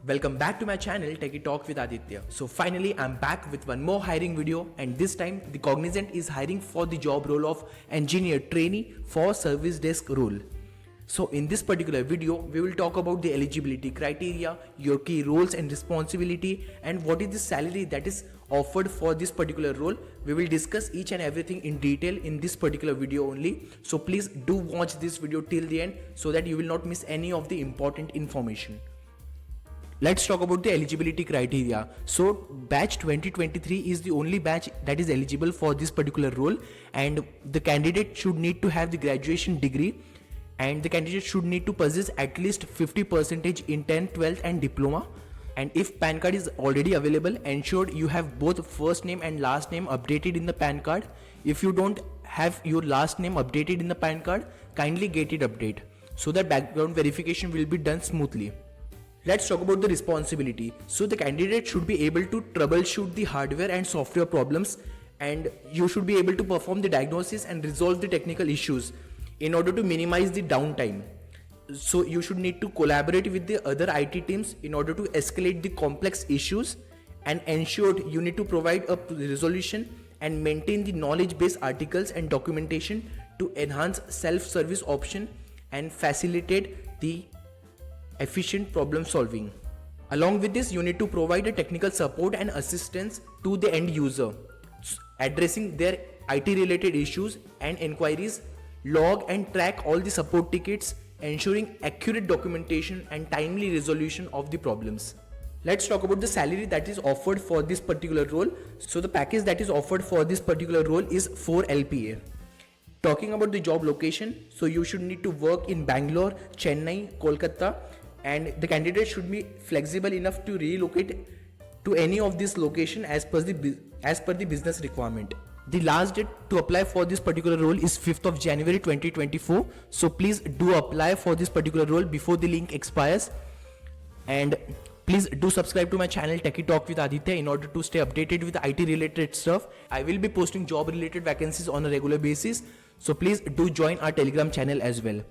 Welcome back to my channel Techie Talk with Aditya. So finally I'm back with one more hiring video, and this time the Cognizant is hiring for the job role of engineer trainee for service desk role. So in this particular video we will talk about the eligibility criteria, your key roles and responsibility, and what is the salary that is offered for this particular role. We will discuss each and everything in detail in this particular video only. So please do watch this video till the end so that you will not miss any of the important information. Let's talk about the eligibility criteria. So batch 2023 is the only batch that is eligible for this particular role, and the candidate should need to have the graduation degree, and the candidate should need to possess at least 50% in 10th, 12th and diploma. And if PAN card is already available, ensure you have both first name and last name updated in the PAN card. If you don't have your last name updated in the PAN card, kindly get it updated so that background verification will be done smoothly. Let's talk about the responsibility. So the candidate should be able to troubleshoot the hardware and software problems, and you should be able to perform the diagnosis and resolve the technical issues in order to minimize the downtime. So you should need to collaborate with the other IT teams in order to escalate the complex issues, and ensure you need to provide a resolution and maintain the knowledge base articles and documentation to enhance self-service option and facilitate the efficient problem solving. Along with this, you need to provide a technical support and assistance to the end user, addressing their IT related issues and inquiries, log and track all the support tickets, ensuring accurate documentation and timely resolution of the problems. Let's talk about the salary that is offered for this particular role. So the package that is offered for this particular role is 4 LPA. Talking about the job location, so you should need to work in Bangalore, Chennai, Kolkata, and the candidate should be flexible enough to relocate to any of this location as per the business requirement. The last date to apply for this particular role is 5th of January 2024. So please do apply for this particular role before the link expires, and please do subscribe to my channel Techie Talk with Aditya in order to stay updated with IT related stuff. I will be posting job related vacancies on a regular basis, so please do join our Telegram channel as well.